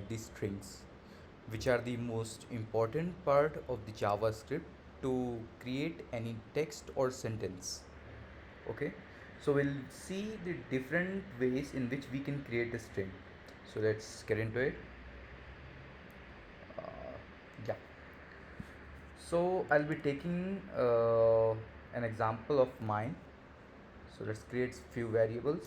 the strings, which are the most important part of the JavaScript to create any text or sentence. Okay, so we'll see the different ways in which we can create a string. So let's get into it. Yeah, so I'll be taking an example of mine. So let's create few variables.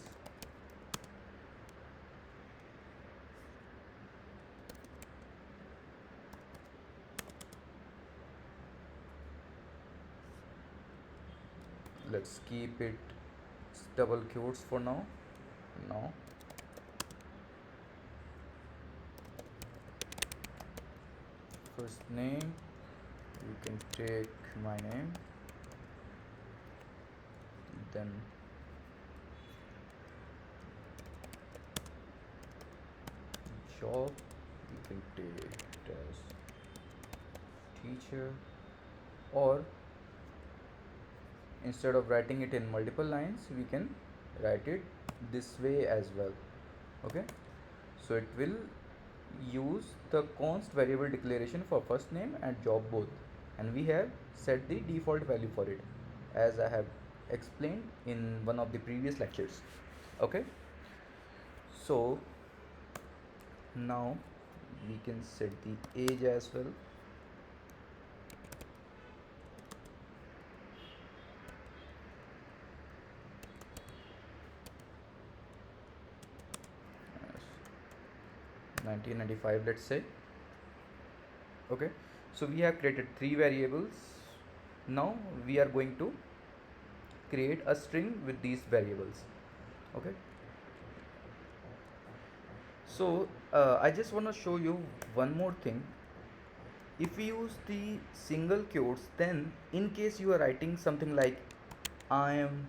Let's keep it double quotes for now. First name, you can take my name, then job, you can take it as teacher, or instead of writing it in multiple lines, we can write it this way as well. Okay, so it will use the const variable declaration for first name and job both, and we have set the default value for it, as I have explained in one of the previous lectures. Okay, so now we can set the age as well. As 1995, let's say. Okay, so we have created three variables. Now we are going to create a string with these variables. Okay, so I just want to show you one more thing. If we use the single quotes, then in case you are writing something like I am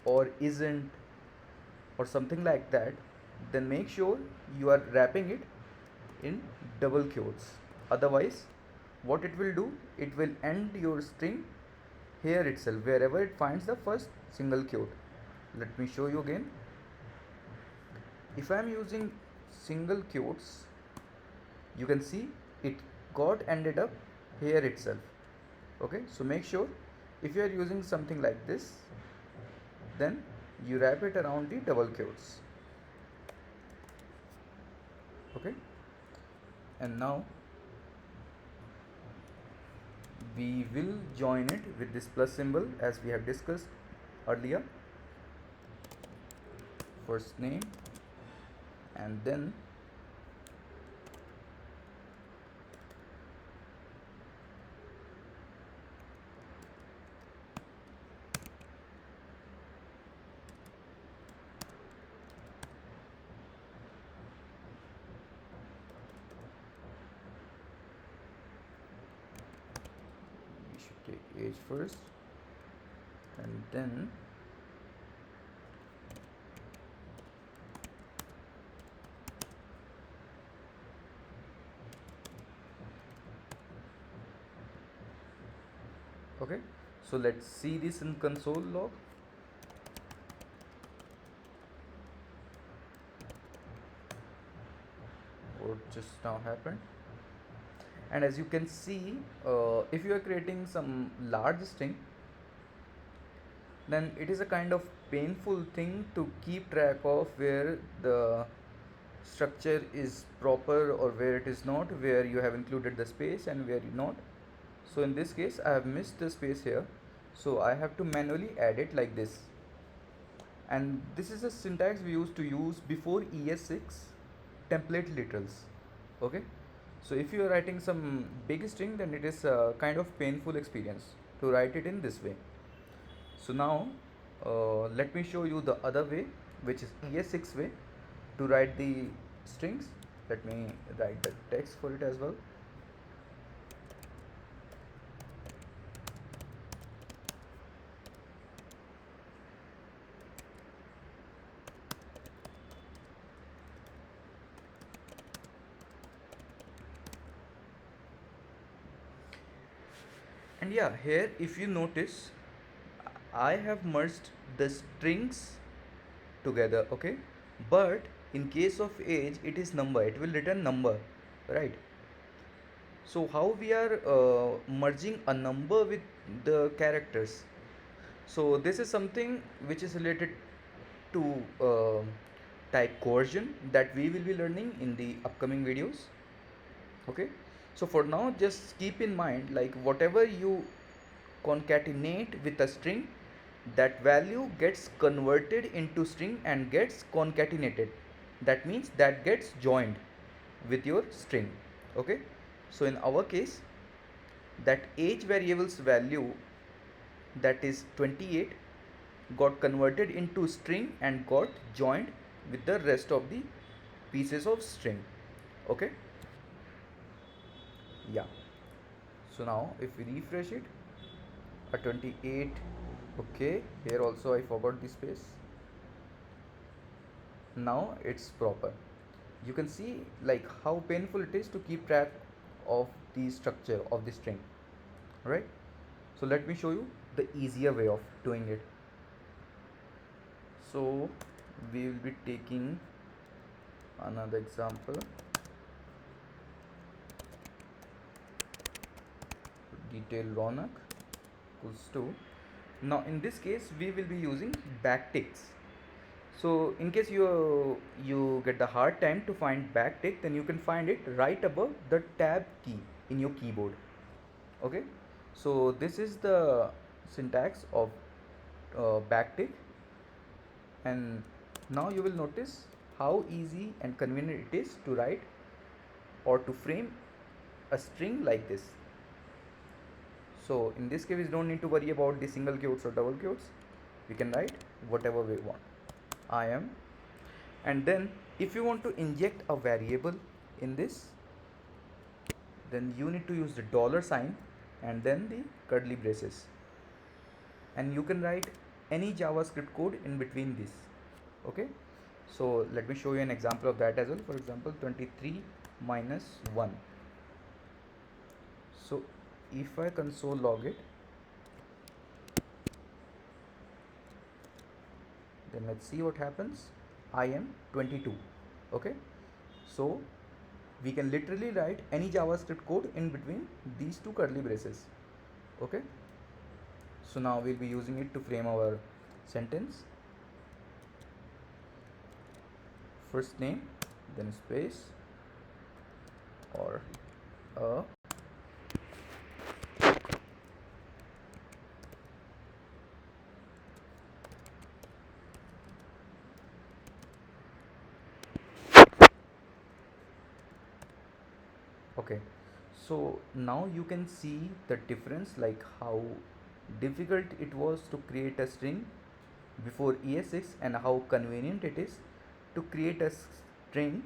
or isn't or something like that, then make sure you are wrapping it in double quotes. Otherwise, what it will do, it will end your string here itself wherever it finds the first single quote. Let me show you again. If I am using single quotes, you can see it got ended up here itself. Okay, so make sure if you are using something like this, then you wrap it around the double quotes. Okay, and now we will join it with this plus symbol as we have discussed earlier. First name, and then we should take age first, and then okay, so let's see this in console log. What just now happened? And as you can see, if you are creating some large string, then it is a kind of painful thing to keep track of where the structure is proper or where it is not, where you have included the space and where you not. So in this case I have missed the space here, so I have to manually add it like this. And this is a syntax we used to use before ES6 template literals. Okay, so if you are writing some big string, then it is a kind of painful experience to write it in this way. So now let me show you the other way, which is ES6 way to write the strings. Let me write the text for it as well. And yeah, here if you notice, I have merged the strings together. Okay, but In case of age, it is number, it will return number, right? So how we are merging a number with the characters? So this is something which is related to type coercion that we will be learning in the upcoming videos. Okay, so for now just keep in mind, like whatever you concatenate with a string, that value gets converted into string and gets concatenated. That means that gets joined with your string. Okay, so in our case, that age variable's value, that is 28, got converted into string and got joined with the rest of the pieces of string. Okay, yeah. So now if we refresh it, a 28. Okay, here also I forgot the space. Now it's proper. You can see like how painful it is to keep track of the structure of the string, right? So let me show you the easier way of doing it. So we will be taking another example, detail Raunak equals to. Now in this case we will be using backticks. So in case you get the hard time to find backtick, then you can find it right above the tab key in your keyboard. Okay, so this is the syntax of backtick, and now you will notice how easy and convenient it is to write or to frame a string like this. So in this case we don't need to worry about the single quotes or double quotes. We can write whatever we want. I am, and then if you want to inject a variable in this, then you need to use the dollar sign and then the curly braces, and you can write any JavaScript code in between this. Okay, so let me show you an example of that as well. For example, 23 minus 1. So if I console log it, then let's see what happens. I am 22. Okay, so we can literally write any JavaScript code in between these two curly braces. Okay, so now we'll be using it to frame our sentence. First name, then space, or a okay. So now you can see the difference, like how difficult it was to create a string before ES6 and how convenient it is to create a string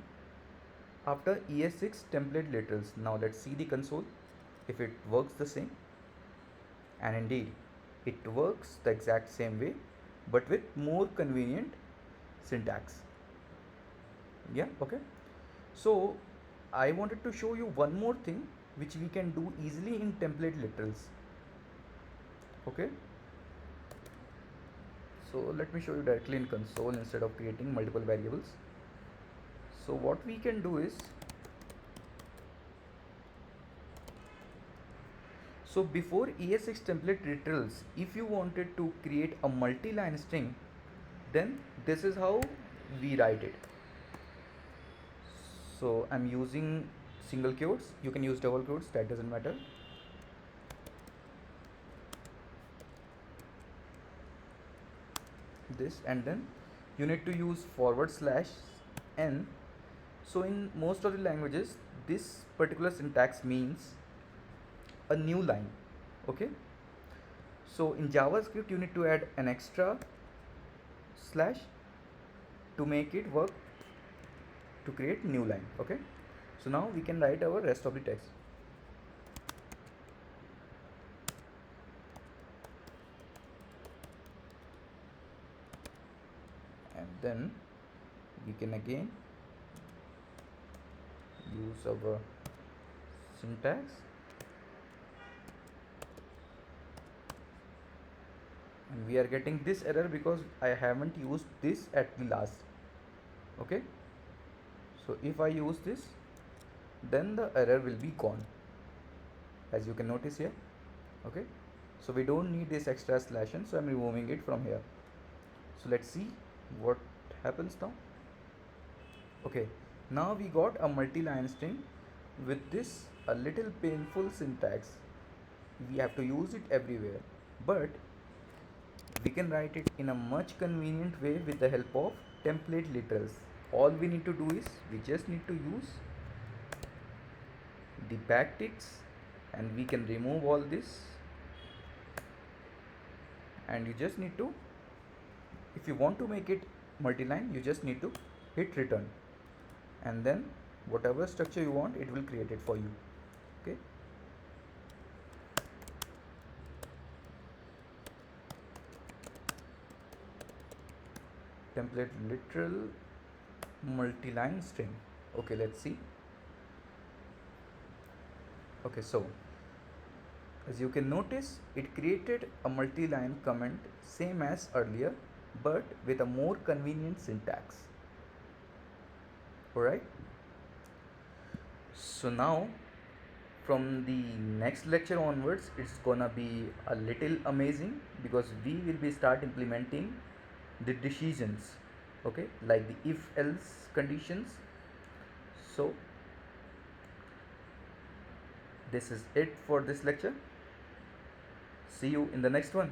after ES6 template literals. Now let's see the console if it works the same, and indeed it works the exact same way but with more convenient syntax. Yeah, okay. So I wanted to show you one more thing which we can do easily in template literals. Okay, so let me show you directly in console instead of creating multiple variables. So what we can do is, so before ES6 template literals, if you wanted to create a multi-line string, then this is how we write it. So I'm using single quotes, you can use double quotes, that doesn't matter. This, and then you need to use /n. So in most of the languages this particular syntax means a new line. Okay, so in JavaScript you need to add an extra slash to make it work to create new line. Okay, so now we can write our rest of the text. And then we can again use our syntax, and we are getting this error because I haven't used this at the last. Okay, So if I use this, then the error will be gone, as you can notice here. Okay, so we don't need this extra slash n, so I'm removing it from here. So let's see what happens now. Okay, now we got a multi-line string with this a little painful syntax. We have to use it everywhere, but we can write it in a much convenient way with the help of template literals. All we need to do is we just need to use the backticks, and we can remove all this, and you just need to, if you want to make it multi-line, you just need to hit return, and then whatever structure you want, it will create it for you. Okay, template literal multi-line string. Okay, let's see. Okay, so as you can notice, it created a multi-line comment same as earlier, but with a more convenient syntax. Alright, so now from the next lecture onwards, it's gonna be a little amazing, because we will be start implementing the decisions, okay, like the if else conditions. So this is it for this lecture. See you in the next one.